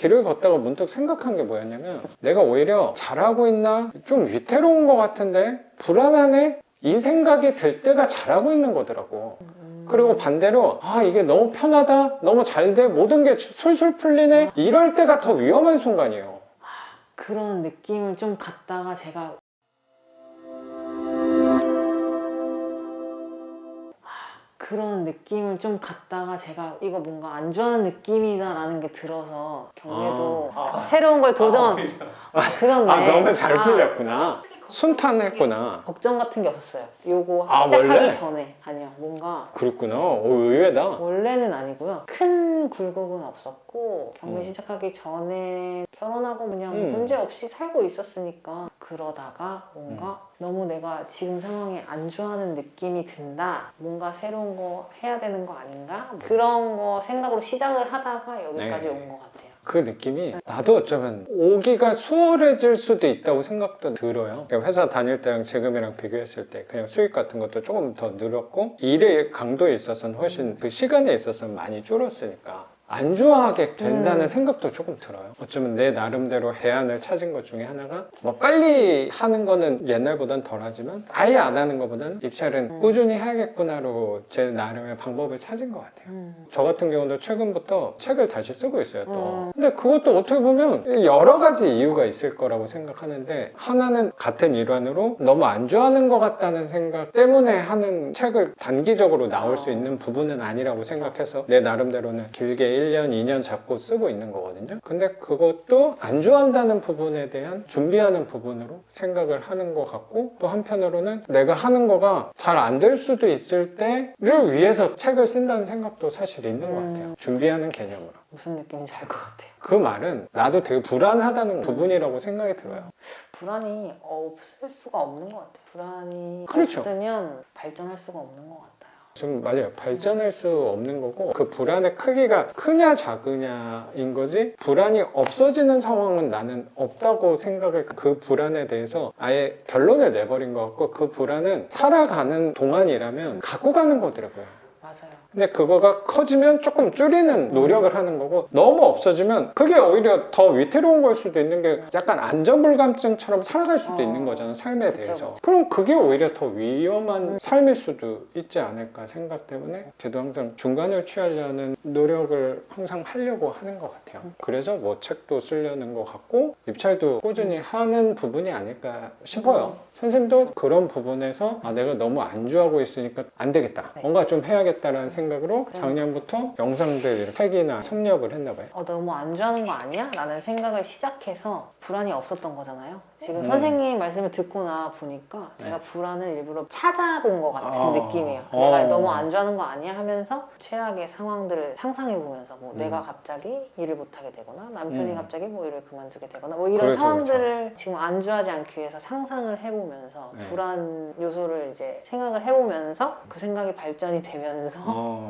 길을 걷다가 문득 생각한 게 뭐였냐면, 내가 오히려 잘하고 있나? 좀 위태로운 것 같은데? 불안하네? 이 생각이 들 때가 잘하고 있는 거더라고. 그리고 반대로 이게 너무 편하다, 너무 잘 돼, 모든 게 술술 풀리네, 이럴 때가 더 위험한 순간이에요. 그런 느낌을 좀 갖다가 제가 이거 뭔가 안 좋아하는 느낌이다 라는 게 들어서 경계도 새로운 걸 도전 그렇네. 너무 잘 풀렸구나. 순탄했구나. 걱정 같은 게 없었어요. 요거 시작하기 원래? 전에. 아니요, 뭔가 그렇구나. 의외다. 원래는 아니고요. 큰 굴곡은 없었고 경매 시작하기 전에 결혼하고 그냥 문제 없이 살고 있었으니까, 그러다가 뭔가 너무 내가 지금 상황에 안 좋아하는 느낌이 든다, 뭔가 새로운 거 해야 되는 거 아닌가, 그런 거 생각으로 시작을 하다가 여기까지 온 것 같아요. 그 느낌이 나도 어쩌면 오기가 수월해질 수도 있다고 생각도 들어요. 회사 다닐 때랑 지금이랑 비교했을 때 그냥 수익 같은 것도 조금 더 늘었고, 일의 강도에 있어서는 훨씬 그 시간에 있어서는 많이 줄었으니까 안 좋아하게 된다는 생각도 조금 들어요. 어쩌면 내 나름대로 대안을 찾은 것 중에 하나가, 뭐 빨리 하는 거는 옛날보단 덜하지만 아예 안 하는 것보다는 입찰은 꾸준히 해야겠구나로 제 나름의 방법을 찾은 것 같아요. 저 같은 경우도 최근부터 책을 다시 쓰고 있어요 또. 근데 그것도 어떻게 보면 여러 가지 이유가 있을 거라고 생각하는데, 하나는 같은 일환으로 너무 안 좋아하는 것 같다는 생각 때문에 하는 책을 단기적으로 나올 수 있는 부분은 아니라고 생각해서 내 나름대로는 길게 1년, 2년 잡고 쓰고 있는 거거든요. 근데 그것도 안 좋아한다는 부분에 대한 준비하는 부분으로 생각을 하는 것 같고, 또 한편으로는 내가 하는 거가 잘 안 될 수도 있을 때를 위해서 책을 쓴다는 생각도 사실 있는 것 같아요. 준비하는 개념으로. 무슨 느낌인지 알 것 같아요. 그 말은 나도 되게 불안하다는 부분이라고 생각이 들어요. 불안이 없을 수가 없는 것 같아요. 불안이 그렇죠. 없으면 발전할 수가 없는 것 같아요. 좀 맞아요. 발전할 수 없는 거고, 그 불안의 크기가 크냐 작으냐인 거지, 불안이 없어지는 상황은 나는 없다고 생각을, 그 불안에 대해서 아예 결론을 내버린 것 같고, 그 불안은 살아가는 동안이라면 갖고 가는 거더라고요. 맞아요. 근데 그거가 커지면 조금 줄이는 노력을 하는 거고, 너무 없어지면 그게 오히려 더 위태로운 걸 수도 있는 게, 약간 안전불감증처럼 살아갈 수도 있는 거잖아, 삶에 대해서. 그쵸. 그럼 그게 오히려 더 위험한 삶일 수도 있지 않을까 생각 때문에 저도 항상 중간을 취하려는 노력을 항상 하려고 하는 것 같아요. 그래서 뭐 책도 쓰려는 것 같고, 입찰도 꾸준히 하는 부분이 아닐까 싶어요. 선생님도 그런 부분에서 내가 너무 안주하고 있으니까 안 되겠다, 뭔가 좀 해야겠다라는 생각으로 작년부터 영상들 팩이나 섭렵을 했나 봐요. 너무 안 좋아하는 거 아니야? 라는 생각을 시작해서 불안이 없었던 거잖아요. 지금 선생님 말씀을 듣고 나 보니까 제가 불안을 일부러 찾아본 것 같은 느낌이에요. 내가 너무 안 좋아하는 거 아니야? 하면서 최악의 상황들을 상상해보면서, 뭐 내가 갑자기 일을 못하게 되거나 남편이 갑자기 뭐 일을 그만두게 되거나 뭐 이런 그렇죠, 상황들을 지금 안주하지 않기 위해서 상상을 해보면서 불안 요소를 이제 생각을 해보면서 그 생각이 발전이 되면서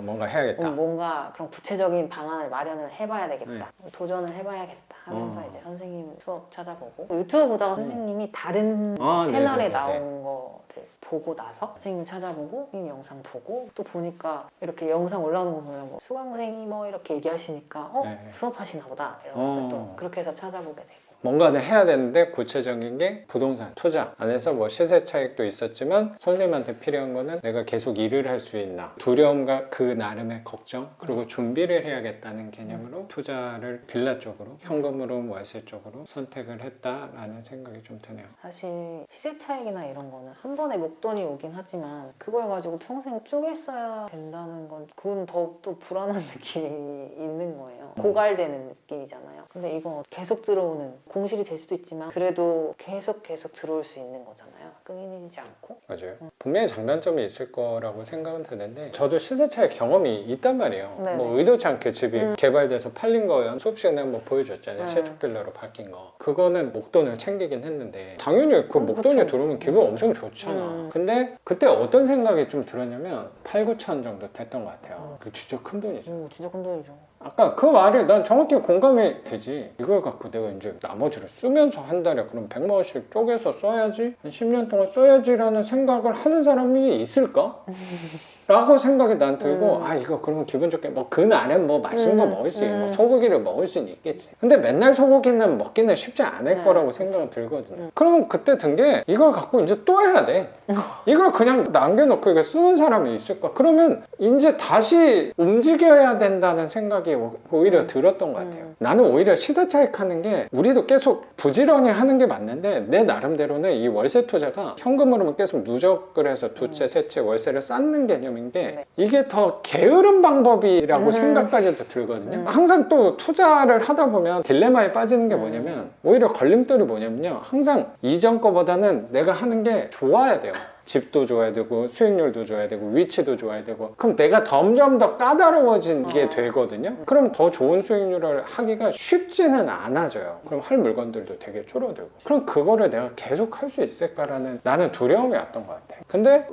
뭔가 해야겠다. 뭔가 그런 구체적인 방안을 마련을 해봐야 되겠다, 도전을 해봐야겠다 하면서 이제 선생님 수업 찾아보고, 유튜브 보다가 선생님이 다른 채널에 나온 거를 보고 나서 선생님 찾아보고 선생님 영상 보고, 또 보니까 이렇게 영상 올라오는 거 보면 뭐 수강생이 뭐 이렇게 얘기하시니까 수업하시나 보다 이러면서 또 그렇게 해서 찾아보게 되고. 뭔가는 해야 되는데, 구체적인 게 부동산 투자 안에서 뭐 시세 차익도 있었지만, 선생님한테 필요한 거는 내가 계속 일을 할 수 있나, 두려움과 그 나름의 걱정, 그리고 준비를 해야겠다는 개념으로 투자를 빌라 쪽으로, 현금으로 월세 쪽으로 선택을 했다라는 생각이 좀 드네요. 사실 시세 차익이나 이런 거는 한 번에 목돈이 오긴 하지만 그걸 가지고 평생 쪼개 써야 된다는 건, 그건 더욱더 불안한 느낌이 있는 거예요. 고갈되는 느낌이잖아요. 근데 이건 계속 들어오는, 공실이 될 수도 있지만 그래도 계속 들어올 수 있는 거잖아요. 끊이지 않고. 맞아요. 분명히 장단점이 있을 거라고 생각은 드는데, 저도 시세 차익 경험이 있단 말이에요. 네네. 뭐 의도치 않게 집이 개발돼서 팔린 거예요. 수업 시간에 한번 보여줬잖아요. 신축 빌라로 바뀐 거. 그거는 목돈을 챙기긴 했는데, 당연히 그 목돈이 그쵸. 들어오면 기분 엄청 좋잖아. 근데 그때 어떤 생각이 좀 들었냐면, 8, 9천 정도 됐던 것 같아요. 그 진짜 큰 돈이죠. 진짜 큰 돈이죠. 아까 그 말이 난 정확히 공감이 되지. 이걸 갖고 내가 이제 나머지를 쓰면서 한 달에 그럼 100만 원씩 쪼개서 써야지, 한 10년 동안 써야지라는 생각을 하는 사람이 있을까? 라고 생각이 난 들고 아 이거 그러면 기분 좋게 뭐 그날엔 뭐 맛있는 거 먹을 수 뭐 소고기를 먹을 수는 있겠지. 근데 맨날 소고기는 먹기는 쉽지 않을 거라고 생각은 들거든요. 그러면 그때 든 게 이걸 갖고 이제 또 해야 돼. 이걸 그냥 남겨놓고 이거 쓰는 사람이 있을까? 그러면 이제 다시 움직여야 된다는 생각이 오히려 들었던 것 같아요. 나는 오히려 시세 차익하는 게 우리도 계속 부지런히 하는 게 맞는데 내 나름대로는 이 월세 투자가 현금으로만 계속 누적을 해서 두 채, 세 채 월세를 쌓는 개념인 게 이게 더 게으른 방법이라고 생각까지도 들거든요. 항상 또 투자를 하다 보면 딜레마에 빠지는 게 뭐냐면 오히려 걸림돌이 뭐냐면요. 항상 이전 거보다는 내가 하는 게 좋아야 돼요. 집도 좋아야 되고 수익률도 좋아야 되고 위치도 좋아야 되고 그럼 내가 점점 더 까다로워지게 되거든요. 그럼 더 좋은 수익률을 하기가 쉽지는 않아져요. 그럼 할 물건들도 되게 줄어들고 그럼 그거를 내가 계속 할 수 있을까라는 나는 두려움이 왔던 것 같아요. 근데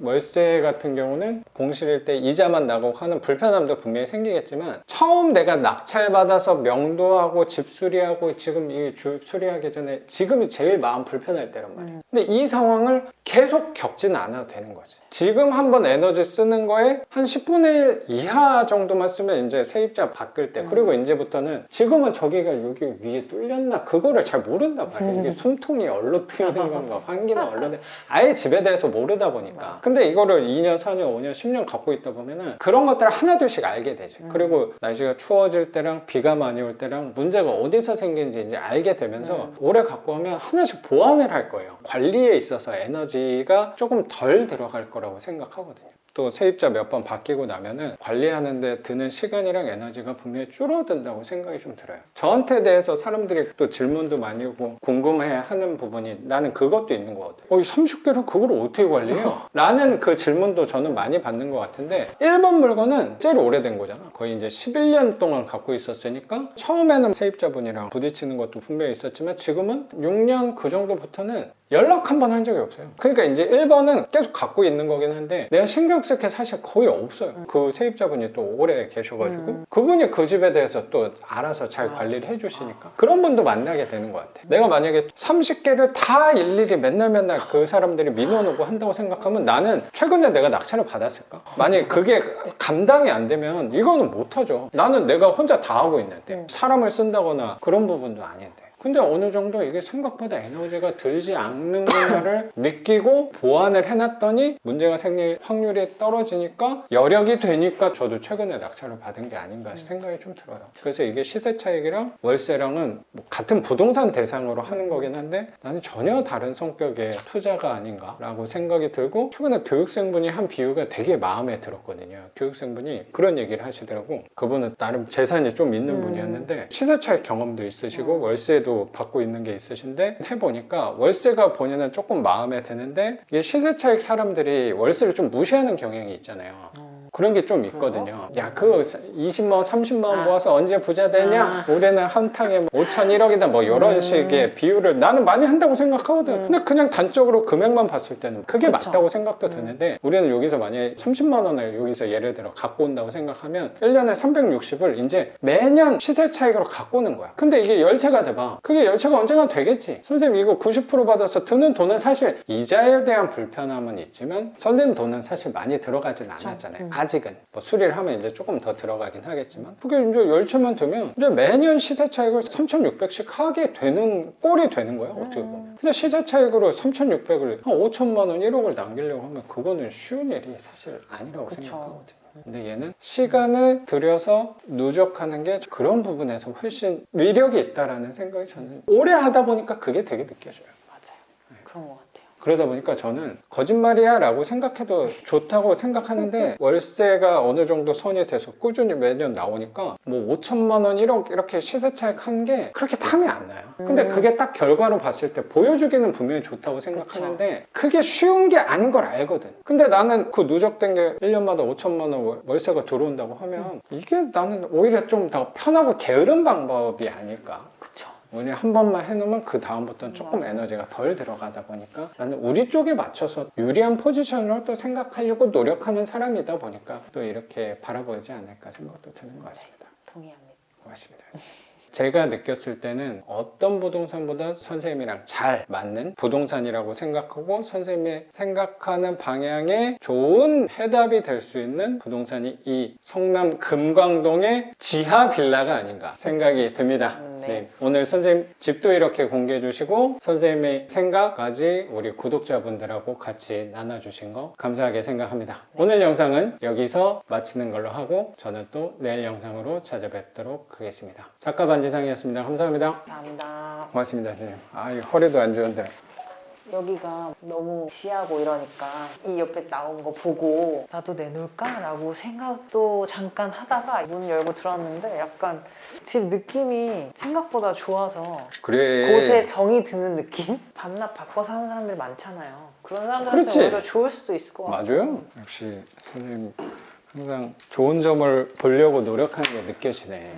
월세 같은 경우는 공실일 때 이자만 나고 하는 불편함도 분명히 생기겠지만 처음 내가 낙찰받아서 명도하고 집 수리하고 지금 이 집 수리하기 전에 지금이 제일 마음 불편할 때란 말이에요. 근데 이 상황을 계속 겪지는 않아도 되는 거지. 지금 한번 에너지 쓰는 거에 한 10분의 1 이하 정도만 쓰면 이제 세입자 바뀔 때 그리고 이제부터는 지금은 저기가 여기 위에 뚫렸나 그거를 잘 모른단 말이에요. 이게 숨통이 얼로 트이는 건가 환기는 얼로 아예 집에 대해서 모르다 보니까 근데 이거를 2년, 4년, 5년, 10년 갖고 있다 보면은 그런 것들을 하나둘씩 알게 되지. 그리고 날씨가 추워질 때랑 비가 많이 올 때랑 문제가 어디서 생기는지 이제 알게 되면서 오래 갖고 오면 하나씩 보완을 할 거예요. 관리에 있어서 에너지가 조금 덜 들어갈 거라고 생각하거든요. 또 세입자 몇 번 바뀌고 나면은 관리하는데 드는 시간이랑 에너지가 분명히 줄어든다고 생각이 좀 들어요. 저한테 대해서 사람들이 또 질문도 많이 오고 궁금해하는 부분이 나는 그것도 있는 것 같아요. 이 30개를 그걸 어떻게 관리해요? 라는 그 질문도 저는 많이 받는 것 같은데 1번 물건은 제일 오래된 거잖아. 거의 이제 11년 동안 갖고 있었으니까 처음에는 세입자분이랑 부딪히는 것도 분명히 있었지만 지금은 6년 그 정도부터는 연락 한 번 한 적이 없어요. 그러니까 이제 1번은 계속 갖고 있는 거긴 한데 내가 신경 쓸 게 사실 거의 없어요. 그 세입자분이 또 오래 계셔가지고 그분이 그 집에 대해서 또 알아서 잘 관리를 해주시니까 그런 분도 만나게 되는 것 같아요. 내가 만약에 30개를 다 일일이 맨날 그 사람들이 민원오고 한다고 생각하면 나는 최근에 내가 낙찰을 받았을까? 만약에 그게 감당이 안 되면 이거는 못하죠. 나는 내가 혼자 다 하고 있는데 사람을 쓴다거나 그런 부분도 아닌데 근데 어느 정도 이게 생각보다 에너지가 들지 않는구나를 느끼고 보완을 해놨더니 문제가 생길 확률이 떨어지니까 여력이 되니까 저도 최근에 낙찰을 받은 게 아닌가 생각이 좀 들어요. 그래서 이게 시세 차익이랑 월세랑은 뭐 같은 부동산 대상으로 하는 거긴 한데 나는 전혀 다른 성격의 투자가 아닌가라고 생각이 들고 최근에 교육생분이 한 비유가 되게 마음에 들었거든요. 교육생분이 그런 얘기를 하시더라고. 그분은 나름 재산이 좀 있는 분이었는데 시세 차익 경험도 있으시고 월세도 받고 있는 게 있으신데 해보니까 월세가 본인은 조금 마음에 드는데 이게 시세 차익 사람들이 월세를 좀 무시하는 경향이 있잖아요. 그런 게 좀 있거든요. 야, 그 20만 원, 30만 원 모아서 언제 부자 되냐? 올해는 한 탕에 5천 1억이다 뭐 이런 식의 비유를 나는 많이 한다고 생각하거든. 근데 그냥 단적으로 금액만 봤을 때는 그게 맞다고 생각도 드는데 우리는 여기서 만약에 30만 원을 여기서 예를 들어 갖고 온다고 생각하면 1년에 360을 이제 매년 시세 차익으로 갖고 오는 거야. 근데 이게 열채가 돼봐. 그게 열채가 언젠가 되겠지. 선생님 이거 90% 받아서 드는 돈은 사실 이자에 대한 불편함은 있지만 선생님 돈은 사실 많이 들어가진 않았잖아요. 아직은 뭐 수리를 하면 이제 조금 더 들어가긴 하겠지만 그게 이제 열채만 되면 이제 매년 시세 차익을 3,600씩 하게 되는 꼴이 되는 거야 어떻게 보면. 근데 시세 차익으로 3,600을 한 5천만 원 1억을 남기려고 하면 그거는 쉬운 일이 사실 아니라고 생각하거든요. 근데 얘는 시간을 들여서 누적하는 게 그런 부분에서 훨씬 위력이 있다라는 생각이 저는 오래 하다 보니까 그게 되게 느껴져요. 맞아요. 그런 것 같아요. 그러다 보니까 저는 거짓말이야 라고 생각해도 좋다고 생각하는데 월세가 어느 정도 선이 돼서 꾸준히 매년 나오니까 뭐 5천만 원 1억 이렇게 시세 차익 한 게 그렇게 탐이 안 나요. 근데 그게 딱 결과로 봤을 때 보여주기는 분명히 좋다고 생각하는데 그게 쉬운 게 아닌 걸 알거든. 근데 나는 그 누적된 게 1년마다 5천만 원 월세가 들어온다고 하면 이게 나는 오히려 좀 더 편하고 게으른 방법이 아닐까. 그쵸. 우리 한 번만 해놓으면 그 다음부터는 조금 에너지가 덜 들어가다 보니까 나는 우리 쪽에 맞춰서 유리한 포지션으로 또 생각하려고 노력하는 사람이다 보니까 또 이렇게 바라보지 않을까 생각도 드는 것 같습니다. 동의합니다. 고맙습니다. 제가 느꼈을 때는 어떤 부동산보다 선생님이랑 잘 맞는 부동산이라고 생각하고 선생님이 생각하는 방향에 좋은 해답이 될 수 있는 부동산이 이 성남 금광동의 지하 빌라가 아닌가 생각이 듭니다. 네. 선생님, 오늘 선생님 집도 이렇게 공개해 주시고 선생님의 생각까지 우리 구독자분들하고 같이 나눠주신 거 감사하게 생각합니다. 오늘 영상은 여기서 마치는 걸로 하고 저는 또 내일 영상으로 찾아뵙도록 하겠습니다. 작가 반지상이었습니다. 감사합니다. 감사합니다. 고맙습니다, 선생님. 아, 이 허리도 안 좋은데. 여기가 너무 지하고 이러니까 이 옆에 나온 거 보고 나도 내놓을까? 라고 생각도 잠깐 하다가 문 열고 들어왔는데 약간 집 느낌이 생각보다 좋아서 그래. 곳에 정이 드는 느낌? 밤낮 바꿔 사는 사람들이 많잖아요. 그런 사람들한테 그렇지. 오히려 좋을 수도 있을 것 같아요. 맞아요. 역시 선생님 항상 좋은 점을 보려고 노력하는 게 느껴지네.